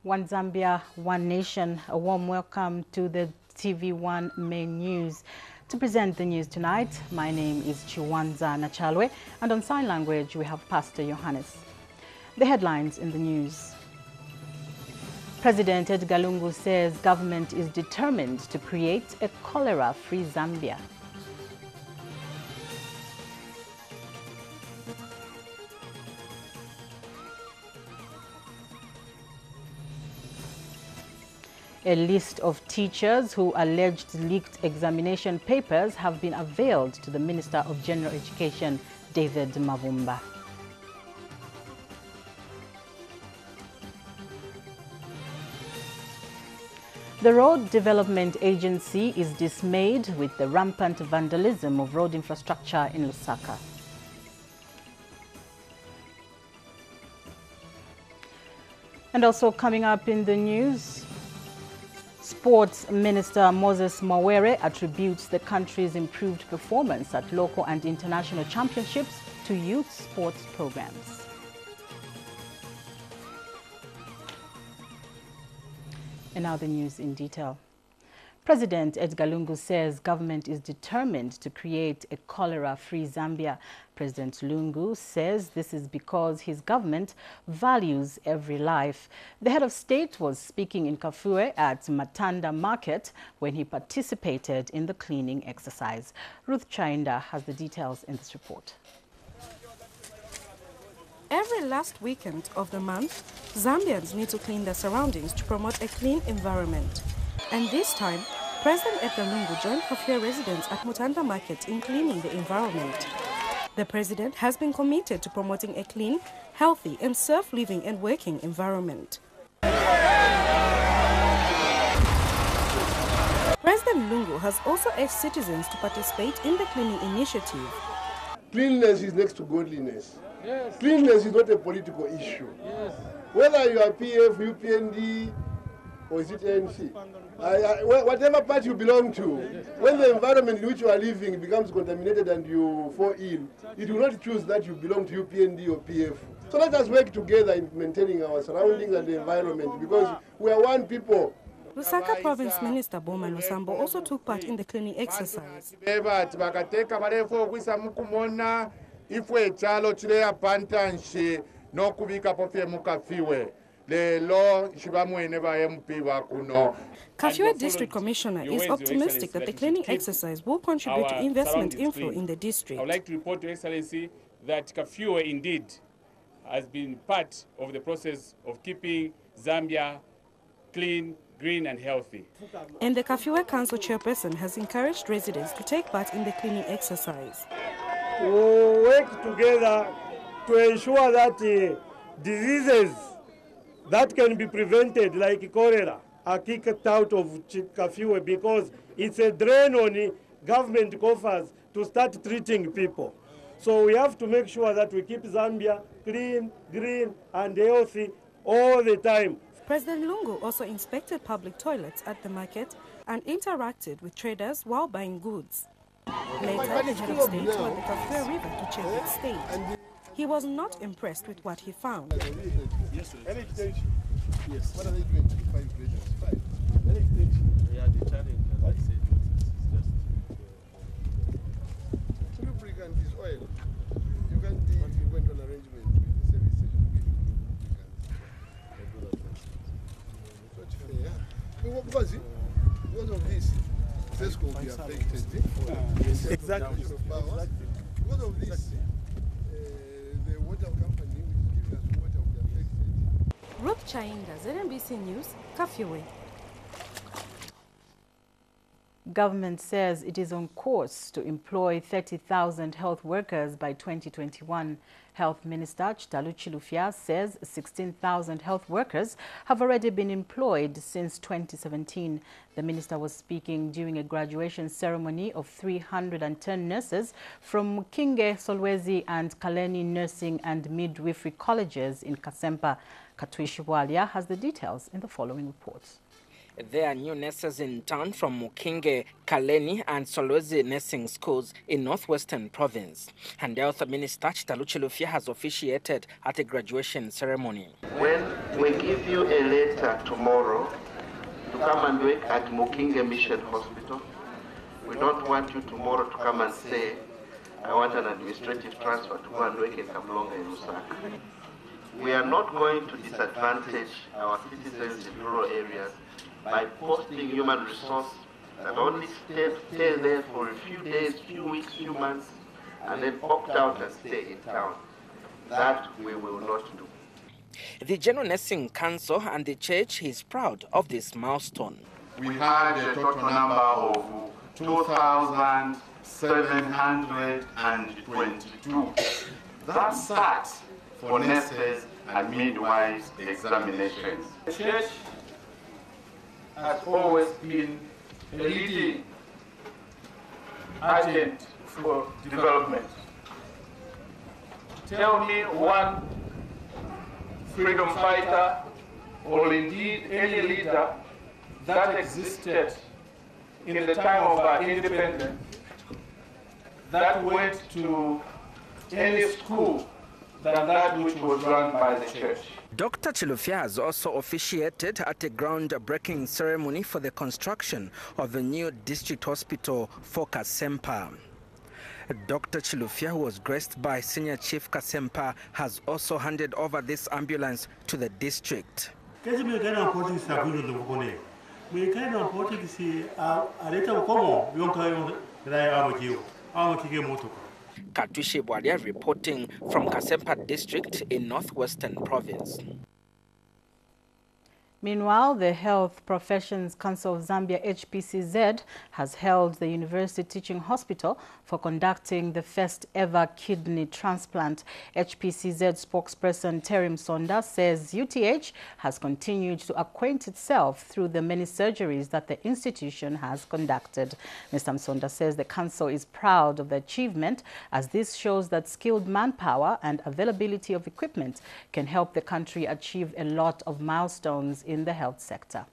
One Zambia, One Nation. A warm welcome to the TV1 main news. To present the news tonight, my name is Chiwanza Nachalwe, and on sign language we have Pastor Johannes. The headlines in the news. President Edgar Lungu says government is determined to create a cholera-free Zambia. A list of teachers who alleged leaked examination papers have been unveiled to the Minister of General Education, David Mavumba. The Road Development Agency is dismayed with the rampant vandalism of road infrastructure in Lusaka. And also coming up in the news, Sports Minister Moses Mawere attributes the country's improved performance at local and international championships to youth sports programs. And now the news in detail. President Edgar Lungu says government is determined to create a cholera-free Zambia. President Lungu says this is because his government values every life. The head of state was speaking in Kafue at Matanda Market when he participated in the cleaning exercise. Ruth Chainda has the details in this report. Every last weekend of the month, Zambians need to clean their surroundings to promote a clean environment. And this time, President Edgar Lungu joined Kafue residents at Matanda Market in cleaning the environment. The president has been committed to promoting a clean, healthy and safe living and working environment. President Lungu has also urged citizens to participate in the cleaning initiative. Cleanliness is next to godliness. Yes. Cleanliness is not a political issue. Yes. Whether you are PF, UPND, or is it ANC, whatever party you belong to, when the environment in which you are living becomes contaminated and you fall ill, it will not choose that you belong to UPND or PF. So let us work together in maintaining our surroundings and the environment, because we are one people. Lusaka Province Minister Boma Lusambo also took part in the cleaning exercise. Kafue District Commissioner is optimistic that the cleaning exercise will contribute to investment inflow in the district. I would like to report to Excellency that Kafue indeed has been part of the process of keeping Zambia clean, green and healthy. And the Kafue Council chairperson has encouraged residents to take part in the cleaning exercise. We work together to ensure that diseases that can be prevented, like cholera, are kicked out of Kafue, because it's a drain on government coffers to start treating people. So we have to make sure that we keep Zambia clean, green and healthy all the time. President Lungu also inspected public toilets at the market and interacted with traders while buying goods. Later, the head of state went to the Kafue River to check its state. He was not impressed with what he found. Yes. What are they doing to 5 grades? 5. Yeah, the challenge, as I said, is just lubricant is oil. You can't, if you went on arrangement with the service station to give you lubricants. It's not fair. Because of this, Tesco will be affected. Exactly. Because of this, the water company which is giving us water will be affected. Ruth Chainda, ZNBC News, Kafue. Government says it is on course to employ 30,000 health workers by 2021. Health Minister Chitalu Chilufya says 16,000 health workers have already been employed since 2017. The minister was speaking during a graduation ceremony of 310 nurses from Mukinge, Solwezi and Kaleni Nursing and Midwifery Colleges in Kasempa. Katwishi Walia has the details in the following reports. There are new nurses in town from Mukinge, Kaleni and Solwezi nursing schools in Northwestern Province. And Health Minister Chilufya has officiated at a graduation ceremony. When we give you a letter tomorrow to come and work at Mukinge Mission Hospital, we don't want you tomorrow to come and say, I want an administrative transfer to go and work in Kamlonga in Lusaka. We are not going to disadvantage our citizens in rural areas by posting human resource that only stay there for a few days, few weeks, few months, and then opt out and stay in town. That we will not do. The General Nursing Council and the Church is proud of this milestone. We had a total number of 2,722. That's sat for nurses and midwives examinations. The Church has always been a leading agent for development. Tell me one freedom fighter, or indeed any leader that existed in the time of our independence that went to any school than that which was run by the Church. Dr. Chilufya has also officiated at a groundbreaking ceremony for the construction of the new district hospital for Kasempa. Dr. Chilufya, who was graced by Senior Chief Kasempa, has also handed over this ambulance to the district. Katwishi Bwalia reporting from Kasempa district in Northwestern Province. Meanwhile, the Health Professions Council of Zambia, HPCZ, has held the University Teaching Hospital for conducting the first ever kidney transplant. HPCZ spokesperson Terry Msonda says UTH has continued to acquaint itself through the many surgeries that the institution has conducted. Mr. Msonda says the council is proud of the achievement, as this shows that skilled manpower and availability of equipment can help the country achieve a lot of milestones in the health sector.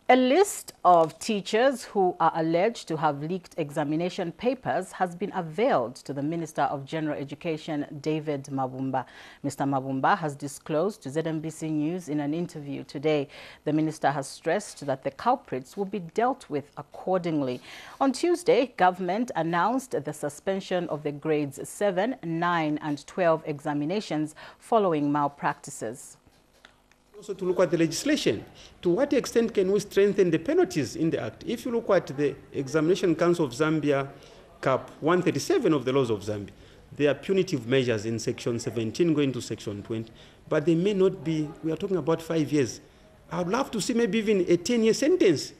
A list of teachers who are alleged to have leaked examination papers has been unveiled to the Minister of General Education, David Mabumba. Mr. Mabumba has disclosed to ZNBC News in an interview today. The minister has stressed that the culprits will be dealt with accordingly. On Tuesday, government announced the suspension of the grades 7, 9 and 12 examinations following malpractices. Also to look at the legislation. To what extent can we strengthen the penalties in the Act? If you look at the Examination Council of Zambia, Cap 137 of the laws of Zambia, there are punitive measures in Section 17 going to Section 20, but they may not be, we are talking about 5 years. I would love to see maybe even a 10-year sentence,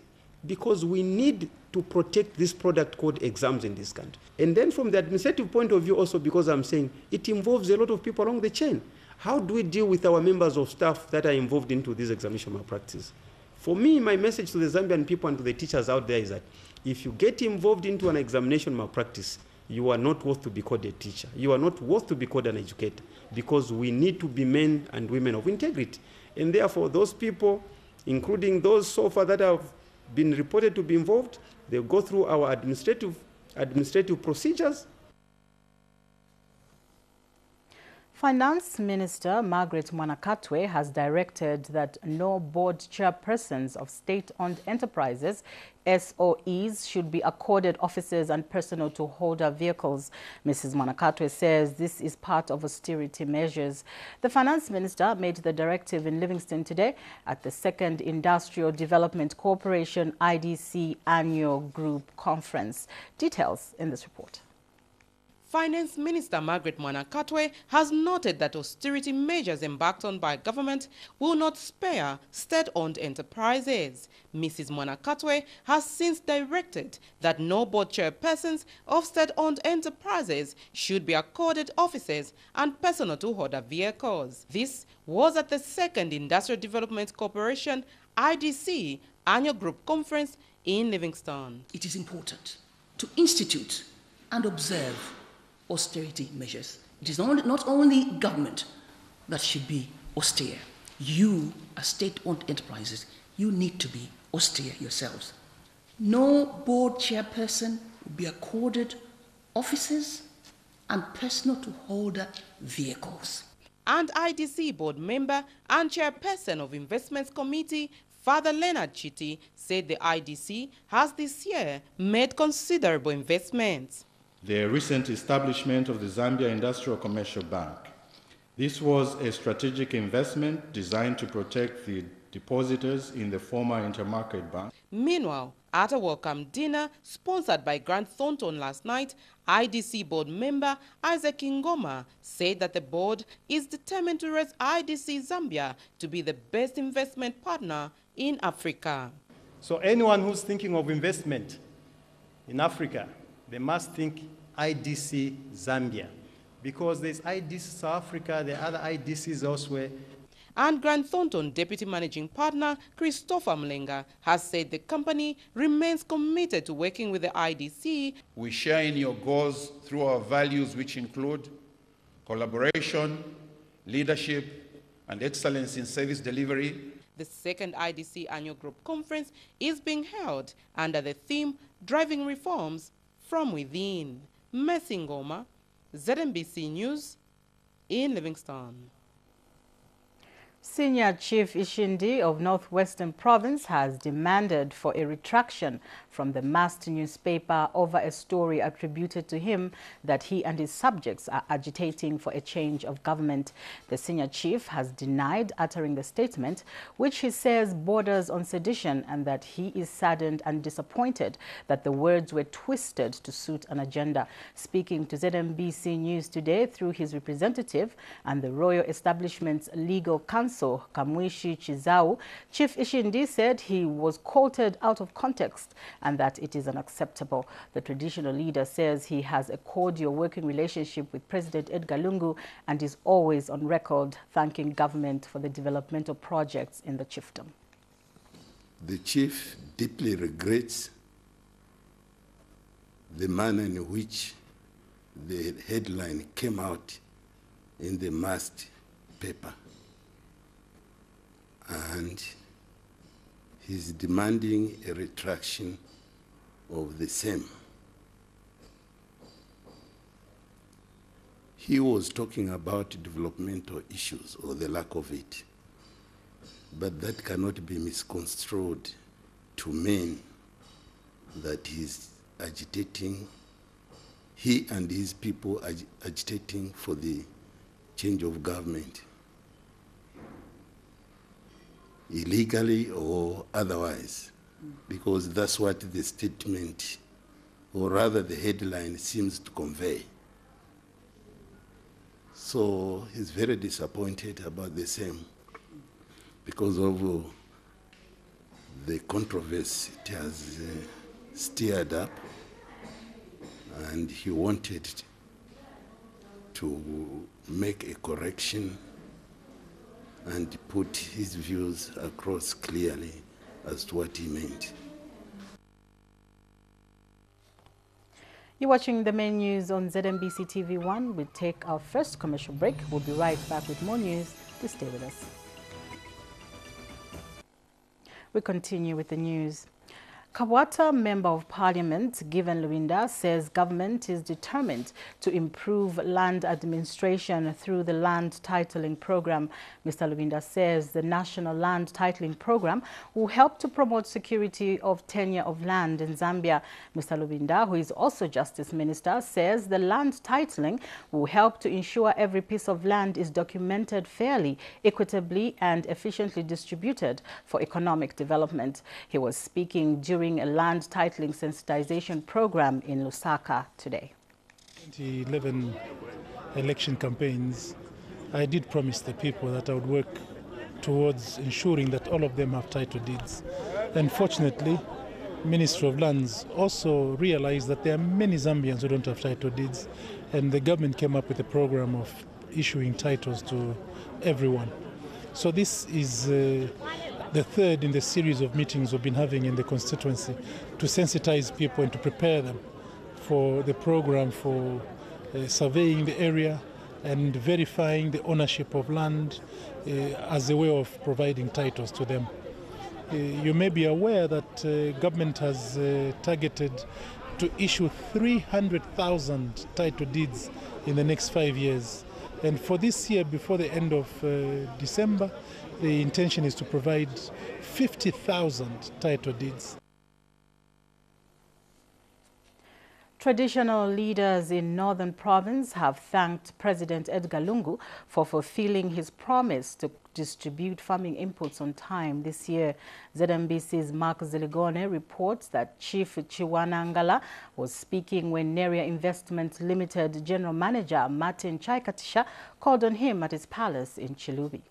because we need to protect this product called exams in this country. And then from the administrative point of view also, because I'm saying it involves a lot of people along the chain. How do we deal with our members of staff that are involved into this examination malpractice? For me, my message to the Zambian people and to the teachers out there is that if you get involved into an examination malpractice, you are not worth to be called a teacher. You are not worth to be called an educator, because we need to be men and women of integrity. And therefore, those people, including those so far that have been reported to be involved, they'll go through our administrative procedures. Finance Minister Margaret Mwanakatwe has directed that no board chairpersons of state-owned enterprises, SOEs, should be accorded officers and personnel to holder vehicles. Mrs. Mwanakatwe says this is part of austerity measures. The Finance Minister made the directive in Livingston today at the Second Industrial Development Corporation IDC Annual Group Conference. Details in this report. Finance Minister Margaret Mwanakatwe has noted that austerity measures embarked on by government will not spare state-owned enterprises. Mrs. Mwanakatwe has since directed that no board chairpersons of state-owned enterprises should be accorded officers and personnel to order vehicles. This was at the Second Industrial Development Corporation (IDC) Annual Group Conference in Livingston. It is important to institute and observe austerity measures. It is not only government that should be austere. you, as state-owned enterprises, you need to be austere yourselves. No board chairperson will be accorded offices and personal to holder vehicles. And IDC board member and chairperson of Investments Committee, Father Leonard Chitty, said the IDC has this year made considerable investments. The recent establishment of the Zambia Industrial Commercial Bank. This was a strategic investment designed to protect the depositors in the former Intermarket Bank. Meanwhile, at a welcome dinner sponsored by Grant Thornton last night, IDC board member Isaac Ngoma said that the board is determined to raise IDC Zambia to be the best investment partner in Africa. So anyone who's thinking of investment in Africa, they must think IDC Zambia, because there's IDC South Africa, there are other IDCs elsewhere. And Grant Thornton Deputy Managing Partner Christopher Mlenga has said the company remains committed to working with the IDC. We share in your goals through our values, which include collaboration, leadership, and excellence in service delivery. The second IDC annual group conference is being held under the theme Driving Reforms from Within. Mercy Ngoma, ZNBC News in Livingstone. Senior Chief Shindy of Northwestern Province has demanded for a retraction from the Mast newspaper over a story attributed to him that he and his subjects are agitating for a change of government. The senior chief has denied uttering the statement, which he says borders on sedition, and that he is saddened and disappointed that the words were twisted to suit an agenda. Speaking to ZNBC News today through his representative and the Royal Establishment's legal counsel, Kamwishi Chizau, Chief Shindy said he was quoted out of context and that it is unacceptable. The traditional leader says he has a cordial working relationship with President Edgar Lungu and is always on record thanking government for the developmental projects in the chiefdom. The chief deeply regrets the manner in which the headline came out in the Mast paper. And he's demanding a retraction of the same. He was talking about developmental issues or the lack of it, but that cannot be misconstrued to mean that he's agitating, he and his people are agitating for the change of government, illegally or otherwise, because that's what the statement, or rather the headline, seems to convey. So he's very disappointed about the same because of the controversy it has stirred up, and he wanted to make a correction and put his views across clearly as to what he meant. You're watching the main news on ZNBC TV1. We'll take our first commercial break. We'll be right back with more news. To stay with us. We continue with the news. Kabwata Member of Parliament, Given Lubinda, says government is determined to improve land administration through the land titling program. Mr. Lubinda says the National Land Titling Program will help to promote security of tenure of land in Zambia. Mr. Lubinda, who is also Justice Minister, says the land titling will help to ensure every piece of land is documented fairly, equitably and efficiently distributed for economic development. He was speaking during a land titling sensitization program in Lusaka today. 2011 election campaigns, I did promise the people that I would work towards ensuring that all of them have title deeds. Unfortunately, Ministry of Lands also realized that there are many Zambians who don't have title deeds, and the government came up with a program of issuing titles to everyone. So this is the third in the series of meetings we've been having in the constituency to sensitize people and to prepare them for the program for surveying the area and verifying the ownership of land as a way of providing titles to them. You may be aware that government has targeted to issue 300,000 title deeds in the next 5 years. And for this year, before the end of December, the intention is to provide 50,000 title deeds. Traditional leaders in Northern Province have thanked President Edgar Lungu for fulfilling his promise to distribute farming inputs on time this year. ZNBC's Mark Ziligone reports that Chief Chiwanangala was speaking when Neria Investment Limited General Manager Martin Chaikatisha called on him at his palace in Chilubi.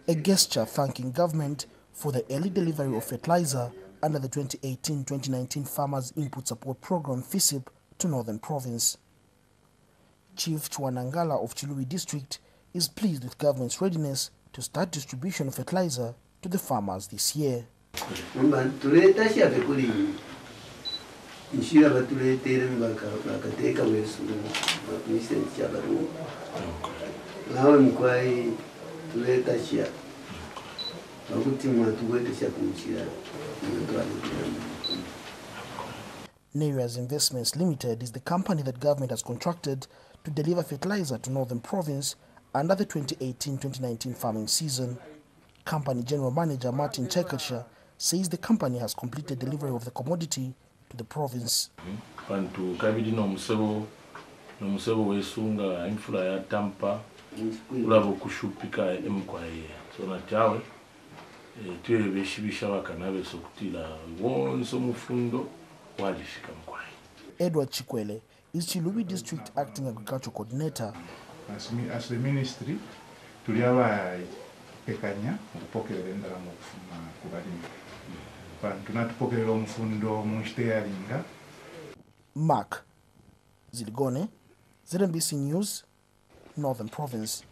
A gesture thanking government for the early delivery of fertilizer under the 2018-2019 Farmers Input Support Program FISIP to Northern Province. Chief Chiwanangala of Chilubi District is pleased with government's readiness to start distribution of fertilizer to the farmers this year. Neria's Investments Limited is the company that government has contracted to deliver fertilizer to Northern Province under the 2018-2019 farming season. Company General Manager Martin Chaikatisha says the company has completed delivery of the commodity to the province. Edward Chikwele is Chilubi District Acting Agricultural Coordinator. As the ministry, tuliaba pekanya okupokerera endala mu kufuna ku balimi. Tunatupokerera omufundo mu steeringa. Mark Ziligone, ZNBC News, Northern Province.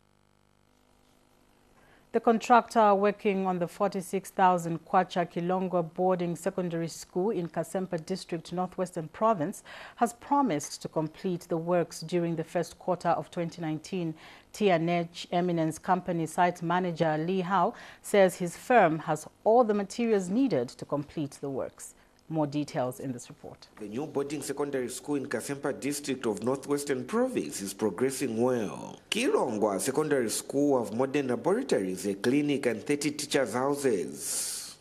The contractor working on the 46,000 Kwacha Kilongwa boarding secondary school in Kasempa District, Northwestern Province, has promised to complete the works during the first quarter of 2019. TNH Eminence Company site manager Lee Howe says his firm has all the materials needed to complete the works. More details in this report. The new boarding secondary school in Kasempa District of Northwestern Province is progressing well. Kilongwa Secondary School have modern laboratories, a clinic and 30 teachers' houses.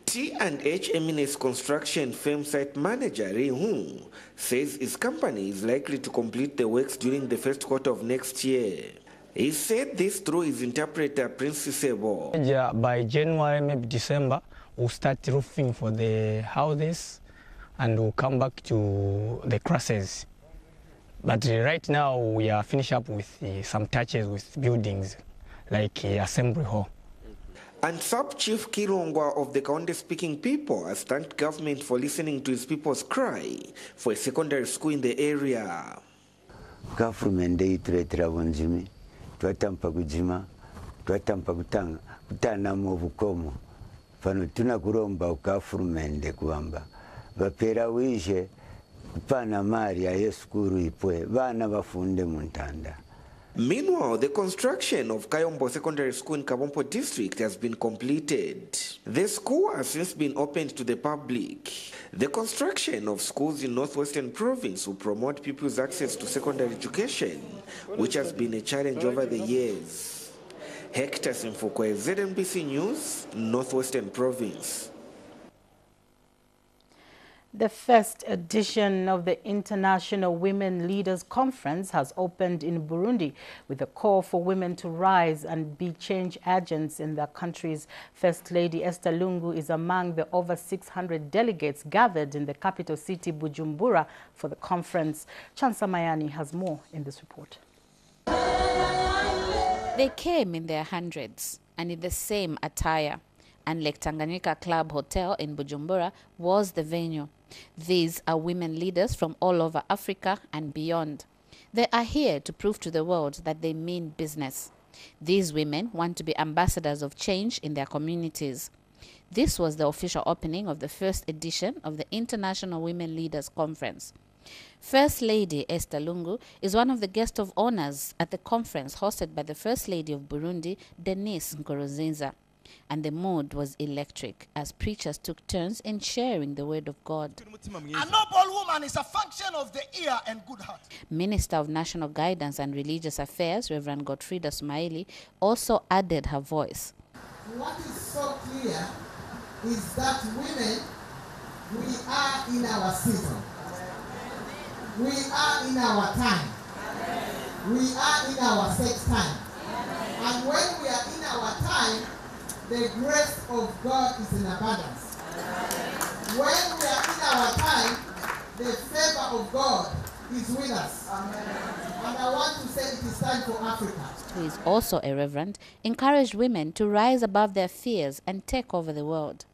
T&H Eminence Construction firm site manager Ri Hung says his company is likely to complete the works during the first quarter of next year. He said this through his interpreter, Prince Sebo. By January, maybe December, we'll start roofing for the houses and we'll come back to the crosses. But right now we are finished up with some touches with buildings like assembly hall. And Sub-Chief Kilongwa of the Kaonde-speaking people has thanked government for listening to his people's cry for a secondary school in the area. Government twatampa kujima, twatampa kutana mu bukomo. Fano tunakuromba ukafurumende kuamba. Bapera wishe kupana mari ya yeskuru ipwe. Bana bafunde muntanda. Meanwhile, the construction of Kayombo Secondary School in Kabompo District has been completed. The school has since been opened to the public. The construction of schools in Northwestern Province will promote people's access to secondary education, which has been a challenge over the years. Hector Simfukwe, ZNBC News, Northwestern Province. The first edition of the International Women Leaders Conference has opened in Burundi with a call for women to rise and be change agents in their countries. First Lady Esther Lungu is among the over 600 delegates gathered in the capital city Bujumbura for the conference. Chansa Mayani has more in this report. They came in their hundreds and in the same attire, and Lake Tanganyika Club Hotel in Bujumbura was the venue. These are women leaders from all over Africa and beyond. They are here to prove to the world that they mean business. These women want to be ambassadors of change in their communities. This was the official opening of the first edition of the International Women Leaders Conference. First Lady Esther Lungu is one of the guests of honors at the conference hosted by the First Lady of Burundi, Denise Nkurunziza. And the mood was electric as preachers took turns in sharing the word of God. A noble woman is a function of the ear and good heart. Minister of National Guidance and Religious Affairs, Reverend Godfrida Sumaili, also added her voice. What is so clear is that women, we are in our season. We are in our time. We are in our sex time. And when we are in our time, the grace of God is in abundance. When we are in our time, the favor of God is with us. And I want to say it is time for Africa. Who is also a reverend, encouraged women to rise above their fears and take over the world.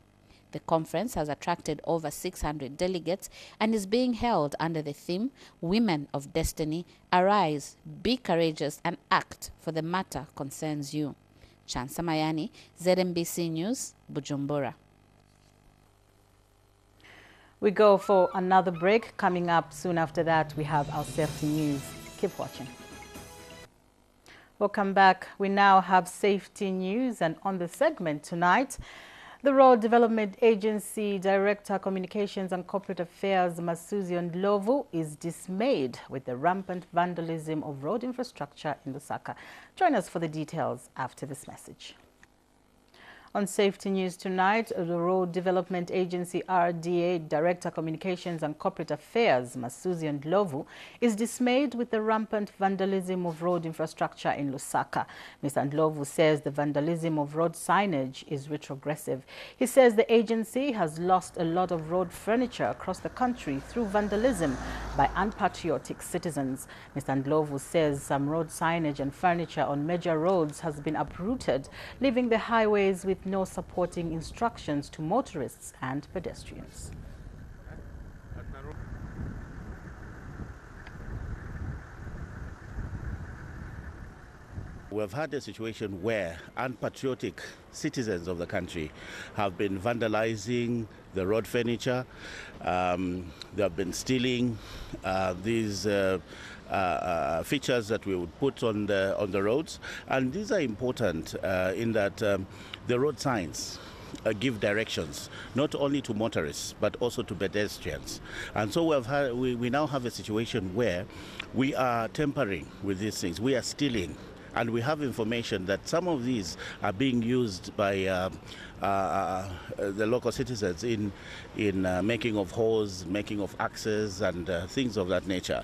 The conference has attracted over 600 delegates and is being held under the theme, Women of Destiny, Arise, Be Courageous and Act, for the matter concerns you. Chansa Mayani, ZNBC News, Bujumbura. We go for another break. Coming up soon after that, we have our safety news. Keep watching. Welcome back. We now have safety news, and on the segment tonight, the Road Development Agency Director, Communications and Corporate Affairs, Masuzi Ndlovu, is dismayed with the rampant vandalism of road infrastructure in Lusaka. Join us for the details after this message. On safety news tonight, the Road Development Agency RDA Director Communications and Corporate Affairs, Masuzi Ndlovu, is dismayed with the rampant vandalism of road infrastructure in Lusaka. Mr. Ndlovu says the vandalism of road signage is retrogressive. He says the agency has lost a lot of road furniture across the country through vandalism by unpatriotic citizens. Mr. Ndlovu says some road signage and furniture on major roads has been uprooted, leaving the highways with no supporting instructions to motorists and pedestrians. We've had a situation where unpatriotic citizens of the country have been vandalizing the road furniture. They have been stealing these features that we would put on the roads, and these are important in that the road signs give directions not only to motorists but also to pedestrians. And so we now have a situation where we are tampering with these things. We are stealing, and we have information that some of these are being used by the local citizens in making of holes, making of axes, and things of that nature.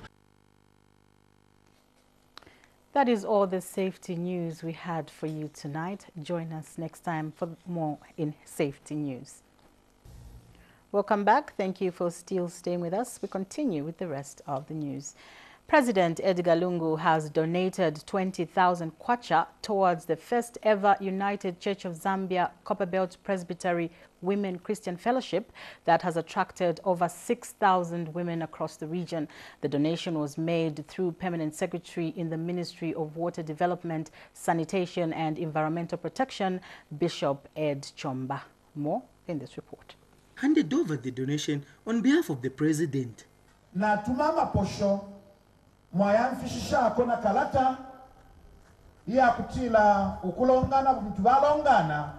That is all the safety news we had for you tonight. Join us next time for more in safety news. Welcome back. Thank you for still staying with us. We continue with the rest of the news. President Edgar Lungu has donated 20,000 kwacha towards the first ever United Church of Zambia Copperbelt Presbytery Women Christian Fellowship that has attracted over 6,000 women across the region. The donation was made through Permanent Secretary in the Ministry of Water Development, Sanitation and Environmental Protection, Bishop Ed Chomba. More in this report. Handed over the donation on behalf of the President. Na tumama posho mwayamfishisha kona kalata ya kutila ukulongana mtu balongana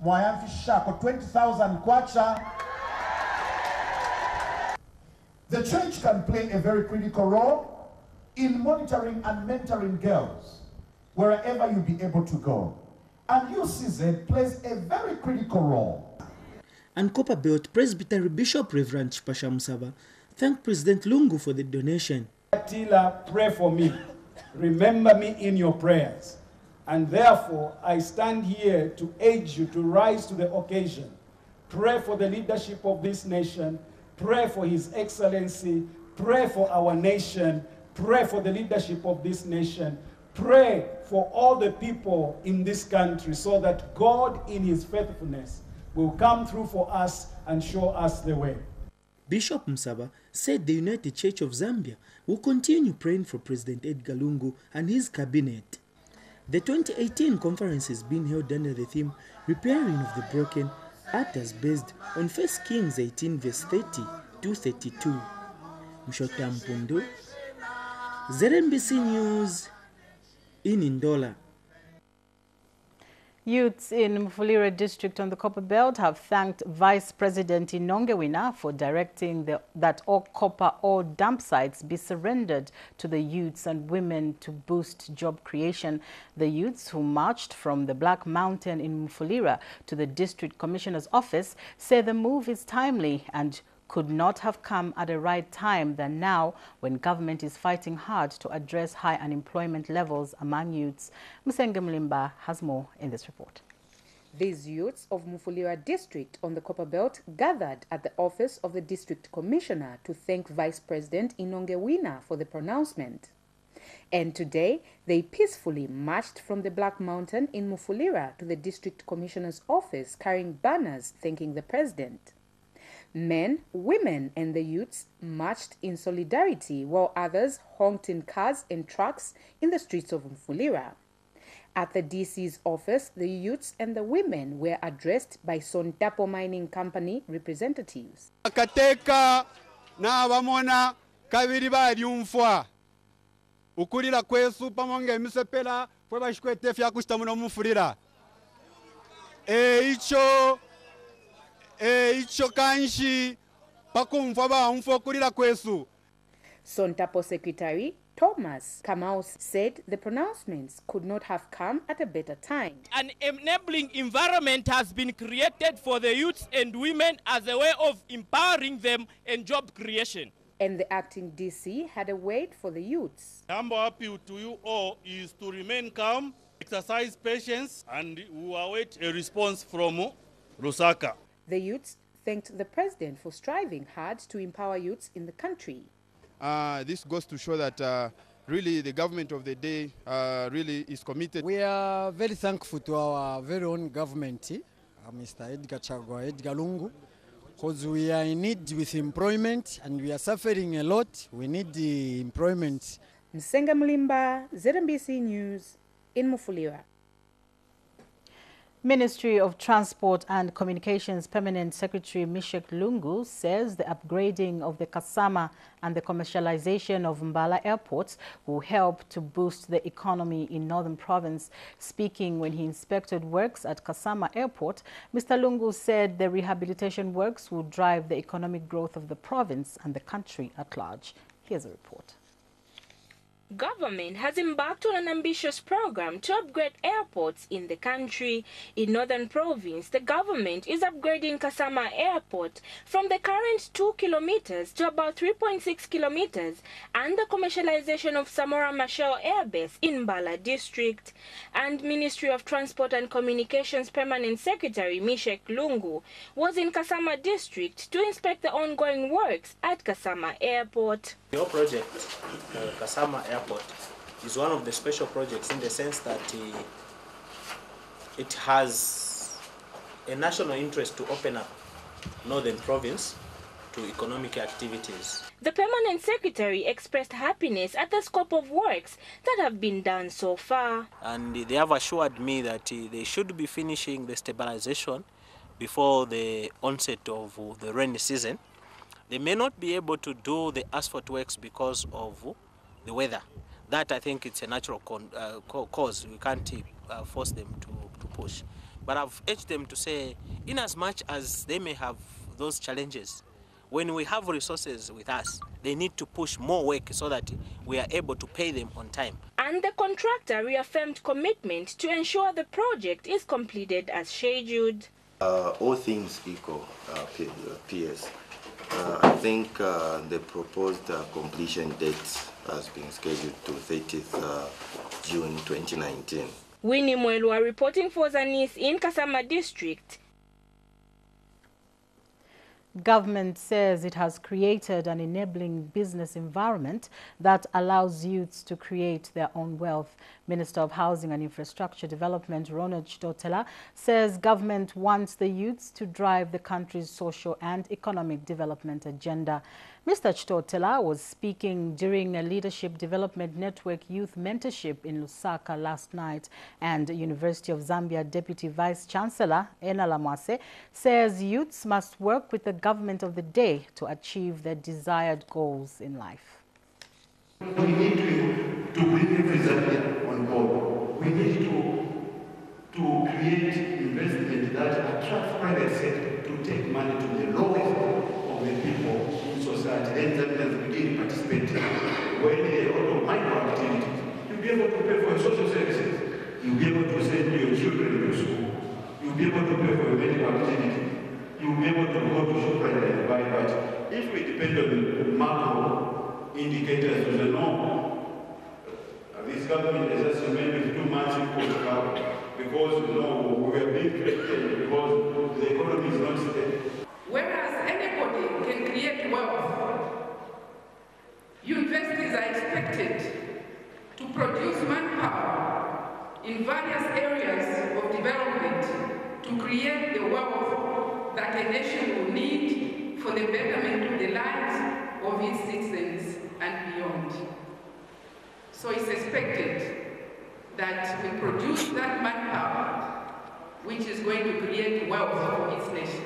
mwayamfishisha ko 20,000 kwacha. The church can play a very critical role in monitoring and mentoring girls wherever you be able to go. And UCZ plays a very critical role. And Copperbelt Presbytery Bishop Reverend Chipasha Musaba thanked President Lungu for the donation. Tila, pray for me. Remember me in your prayers. And therefore, I stand here to urge you to rise to the occasion. Pray for the leadership of this nation. Pray for His Excellency. Pray for our nation. Pray for the leadership of this nation. Pray for all the people in this country so that God in His faithfulness will come through for us and show us the way. Bishop Musaba said the United Church of Zambia will continue praying for President Edgar Lungu and his cabinet. The 2018 conference is being held under the theme Repairing of the Broken, others based on 1 Kings 18 verse 30 to 32. Mshota Mpundo, ZNBC News in Ndola. Youths in Mufulira district on the Copper Belt have thanked Vice President Inongewina for directing that all copper ore dump sites be surrendered to the youths and women to boost job creation. The youths who marched from the Black Mountain in Mufulira to the District Commissioner's office say the move is timely and could not have come at a right time than now when government is fighting hard to address high unemployment levels among youths. Musenge Mlimba has more in this report. These youths of Mufulira district on the Copper Belt gathered at the office of the District Commissioner to thank Vice President Inongewina for the pronouncement. And today, they peacefully marched from the Black Mountain in Mufulira to the District Commissioner's office carrying banners thanking the President. Men, women and the youths marched in solidarity while others honked in cars and trucks in the streets of Mufulira. At the DC's office, the youths and the women were addressed by Sontapo Mining Company representatives. Akateka na abamona kabiri bali umfwa ukulira kwesu pamonge misepela fwe bashkwete fya kushtamuna Mufulira icho kanshi pakumva ba umfwa kulira kwesu. Sontapo Secretary Thomas Kamau said the pronouncements could not have come at a better time. An enabling environment has been created for the youths and women as a way of empowering them and job creation. And the acting DC had a word for the youths. Our appeal to you all is to remain calm, exercise patience, and we await a response from Lusaka. The youths thanked the President for striving hard to empower youths in the country. This goes to show that really the government of the day really is committed. We are very thankful to our very own government, Mr. Edgar Lungu, because we are in need with employment and we are suffering a lot. We need the employment. Msenga Mlimba, ZNBC News in Mufulira. Ministry of Transport and Communications Permanent Secretary Mishek Lungu says the upgrading of the Kasama and the commercialization of Mbala airports will help to boost the economy in Northern Province. Speaking when he inspected works at Kasama Airport, Mr. Lungu said the rehabilitation works will drive the economic growth of the province and the country at large. Here's a report. Government has embarked on an ambitious program to upgrade airports in the country. In Northern Province, the government is upgrading Kasama Airport from the current 2 kilometers to about 3.6 kilometers and the commercialization of Samora Machel Air Base in Mbala District. And Ministry of Transport and Communications Permanent Secretary Mishek Lungu was in Kasama District to inspect the ongoing works at Kasama Airport. Your project, Kasama Airport, is one of the special projects in the sense that it has a national interest to open up Northern Province to economic activities. The Permanent Secretary expressed happiness at the scope of works that have been done so far. And they have assured me that they should be finishing the stabilization before the onset of the rainy season. They may not be able to do the asphalt works because of the weather. That, I think, it's a natural cause. We can't force them to push. But I've urged them to say, in as much as they may have those challenges, when we have resources with us, they need to push more work so that we are able to pay them on time. And the contractor reaffirmed commitment to ensure the project is completed as scheduled. All things equal, PS. I think the proposed completion date has been scheduled to 30th June 2019. Winnie Mwelwa reporting for Zanis in Kasama District. Government says it has created an enabling business environment that allows youths to create their own wealth. Minister of Housing and Infrastructure Development, Ronald Chitotela, says government wants the youths to drive the country's social and economic development agenda. Mr. Chitotela was speaking during a Leadership Development Network Youth Mentorship in Lusaka last night, and University of Zambia Deputy Vice Chancellor Enala Mwase says youths must work with the government of the day to achieve their desired goals in life. We need to bring every Zambian on board. We need to create investment that attracts private sector to take money to the lowest of the people in society. And Zambians begin participating. When they are out of micro activities, you'll be able to pay for social services. You'll be able to send your children to school. You'll be able to pay for your medical activities. You'll be able to go to Shoprite and buy. But if we depend on the macro indicators, we say no. This government has just remained with 2 months in power because we are being threatened because the economy is not stable. Whereas anybody can create wealth, universities are expected to produce manpower in various areas of development to create the wealth that a nation will need for the betterment of the lives of its citizens and beyond. So it's expected that we produce that manpower which is going to create wealth for its nation.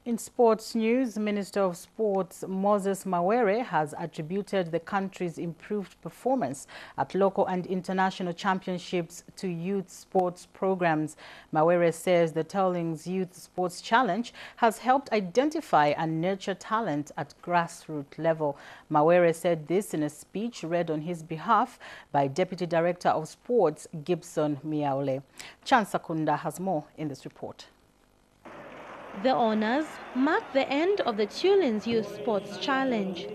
In sports news, Minister of Sports Moses Mawere has attributed the country's improved performance at local and international championships to youth sports programs. Mawere says the Tellings Youth Sports Challenge has helped identify and nurture talent at grassroots level. Mawere said this in a speech read on his behalf by Deputy Director of Sports Gibson Miaule. Chansakunda has more in this report. The honors marked the end of the Tellings Youth Sports Challenge.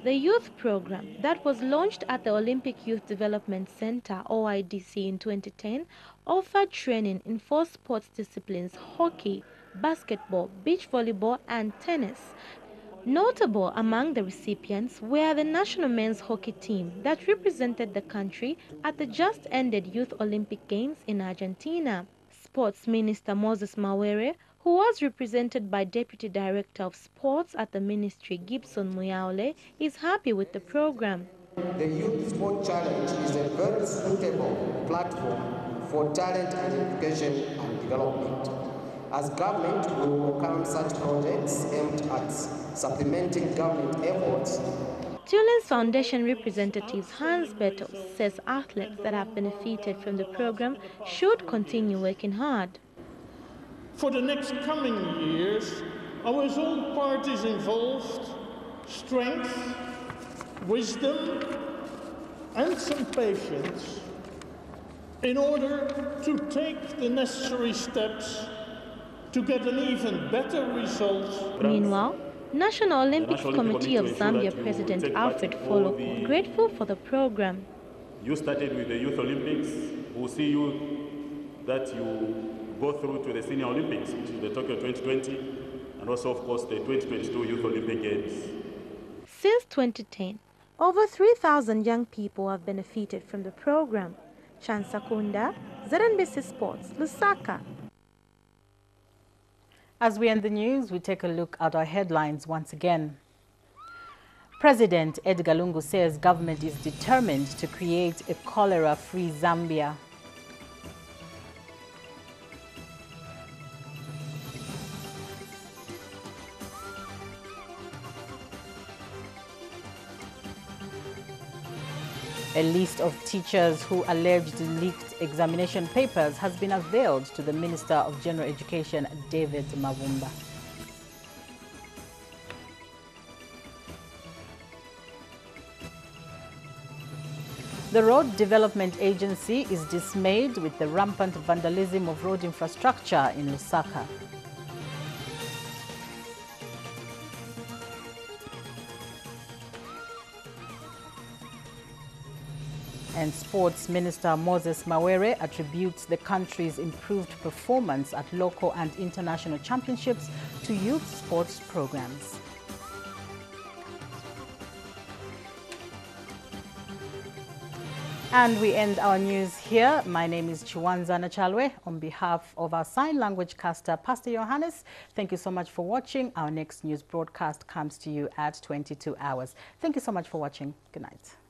The youth program that was launched at the Olympic Youth Development Center, OIDC, in 2010 offered training in 4 sports disciplines: hockey, basketball, beach volleyball and tennis. Notable among the recipients were the national men's hockey team that represented the country at the just-ended Youth Olympic Games in Argentina. Sports Minister Moses Mawere, who was represented by Deputy Director of Sports at the Ministry, Gibson Muyaole, is happy with the program. The Youth Sport Challenge is a very suitable platform for talent identification and development. As government, we will welcome such projects aimed at supplementing government efforts. Tellings Foundation representative Hans Betos says athletes that have benefited from the program should continue working hard. For the next coming years, I wish all parties involved strength, wisdom, and some patience in order to take the necessary steps to get an even better result. Meanwhile, National Olympic Committee of Zambia President Alfred Foloko grateful for the program. You started with the Youth Olympics. We'll see you that you go through to the Senior Olympics, which is the Tokyo 2020, and also, of course, the 2022 Youth Olympic Games. Since 2010, over 3,000 young people have benefited from the program. Chansakunda, ZNBC Sports, Lusaka. As we end the news, we take a look at our headlines once again. President Edgar Lungu says government is determined to create a cholera-free Zambia. A list of teachers who alleged leaked examination papers has been unveiled to the Minister of General Education, David Mavumba. The Road Development Agency is dismayed with the rampant vandalism of road infrastructure in Lusaka. And Sports Minister Moses Mawere attributes the country's improved performance at local and international championships to youth sports programs. And we end our news here. My name is Chiwanza Nachalwe. On behalf of our sign language caster, Pastor Johannes, thank you so much for watching. Our next news broadcast comes to you at 22 hours. Thank you so much for watching. Good night.